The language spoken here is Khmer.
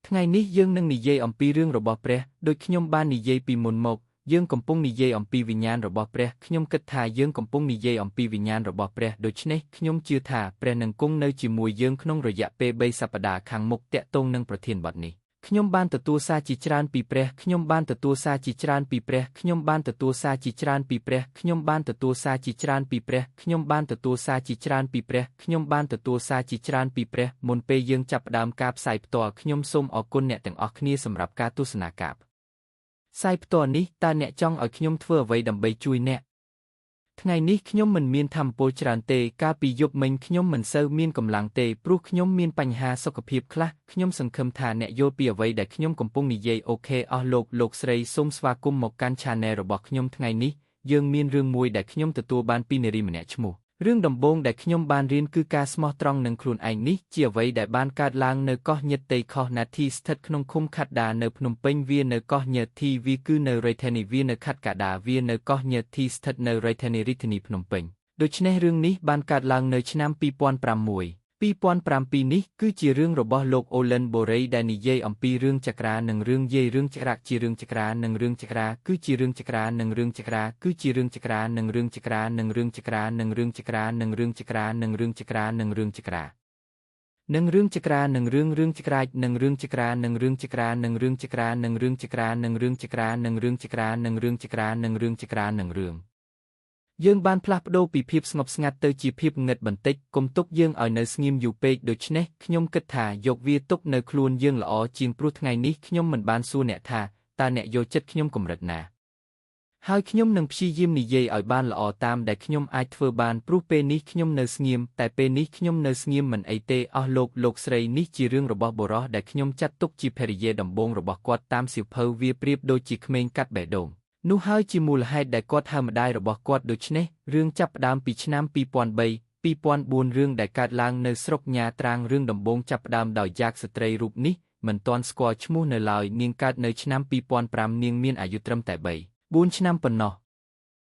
ថ្ងៃនេះយើងនឹងនិយាយអំពីរឿងរបស់ព្រះដោយខ្ញុំបាននិយាយពីមុនមកយើងកំពុងនិយាយអំពីវិញ្ញាណរបស់ព្រះខ្ញុំគិតថាយើងកំពុងនិយាយអំពីវិញ្ញាណរបស់ព្រះដូច្នេះខ្ញុំជឿថាព្រះនឹងគង់នៅជាមួយយើងក្នុងរយៈពេល3សប្តាហ៍ខាងមុខទាក់ទងនឹងប្រធានបទនេះខ្ញុំបានទទួលសារជាច្រើនពីព្រះខ្ញុំបានទទួលសារជាច្រើនពីព្រះខ្ញុំបានទទួលសារជាច្រើនពីព្រះខ្ញុំបានទទួលសារជាច្រើនពីព្រះខ្ញុំបានទទួលសារជាច្រើនពីព្រះខ្ញុំបានទទួលសារជាច្រើនពីព្រះមុនពេលយើងចាប់ផ្ដើមការផ្សាយផ្ទាល់ខ្ញុំសូមអរគុណអ្នកទាំងអស់គ្នាសម្រាប់ការទស្សនាការផ្សាយផ្ទាល់នេះតើអ្នកចង់ឲ្យខ្ញុំធ្វើអ្វីដើម្បីជួយអ្នកថ្ងៃនេះខ្ញុំមិនមានថាមពលច្រើនទេកាលពីយប់មិញខ្ញុំមិនសូវមានកម្លាំងទេព្រោះខ្ញុំមានបញ្ហាសុខភាពខ្លះខ្ញុំសង្ឃឹមថាអ្នកយល់ពីអ្វីដែលខ្ញុំកំពុងនិយាយអូខេអស់លោកស្រីសូមស្វាគមន៍មកកាន់ Channel របស់ខ្ញុំថ្ងៃនេះយើងមានរឿងមួយដែលខ្ញុំទទួលបានពីនារីម្នាក់ឈ្មោះរឿងដំបូងដែលខ្ញុំបានរៀនគឺការស្មោះត្រង់នឹងខ្លួនឯងនេះជាអ្វីដែលបានកើតឡើងនៅកោះញឹកតេខុសណាធីស្ថិតក្នុងឃុំខាត់ដានៅភ្នំពេញវានៅកោះញឹកធីវាគឺនៅរាជធានីវានៅខាត់កាដាវានៅកោះញឹកធីស្ថិតនៅរាជធានីភ្នំពេញដូច្នេះរឿងនេះបានកើតឡើងនៅឆ្នាំ2007នេះគឺជារឿងរបស់លោកអូលិនបូរីដែលនិយាយអំពីរឿងចក្រានិងរឿងយាយរឿងចក្រាជារឿងចក្រានិងរឿងចក្រាគឺជារឿងចក្រានិងរឿងចក្រាគឺជារឿងចក្រានិងរឿងចក្រានិងរឿងចក្រានិងរឿងចក្រានិងរឿងចក្រានិងរឿងចក្រានិងរឿងចក្រានិងរឿងចក្រានិងរឿងចក្រានិងរឿងចក្រានិងរឿងចក្រានិងរឿងចក្រានិងរឿងចក្រានិងរឿងចក្រានិងរឿងចក្រានិងរឿងចក្រានិងរឿងចក្រានិងរឿងយើងបានផ្លាស់ប្ដូរពីភាពស្ងប់ស្ងាត់ទៅជាភាពងឹតបន្តិចកុំទុកយើងឲ្យនៅស្ងៀមយូរពេកដូច្នេះខ្ញុំគិតថាយកវាទុកនៅខ្លួនយើងល្អជាងព្រោះថ្ងៃនេះខ្ញុំមិនបានសួរអ្នកថាតើអ្នកយកចិត្តខ្ញុំកម្រិតណាហើយខ្ញុំនឹងព្យាយាមនិយាយឲ្យបានល្អតាមដែលខ្ញុំអាចធ្វើបានព្រោះពេលនេះខ្ញុំនៅស្ងៀមតែពេលនេះខ្ញុំនៅស្ងៀមមិនអីទេអស់លោកស្រីនេះជារឿងរបស់បុរសដែលខ្ញុំចាត់ទុកជាភរិយាដំបូងរបស់គាត់តាមសៀវភៅវាប្រៀបដូចជាក្មេងកាត់បេះដូងនោះហើយជាមូលហេតុដែលគាត់ហៅម្ដាយរបស់គាត់ដូច្នេះរឿងចាប់ផ្ដើមពីឆ្នាំ2003-2004រឿងដែលកើតឡើងនៅស្រុកញ៉ាត្រាងរឿងដំបូងចាប់ផ្ដើមដោយយ៉ាកស្ត្រីរូបនេះមិនទាន់ស្គាល់ឈ្មោះនៅឡើយនាងកើតនៅឆ្នាំ2005នាងមានអាយុត្រឹមតែ3-4 ឆ្នាំប៉ុណ្ណោះ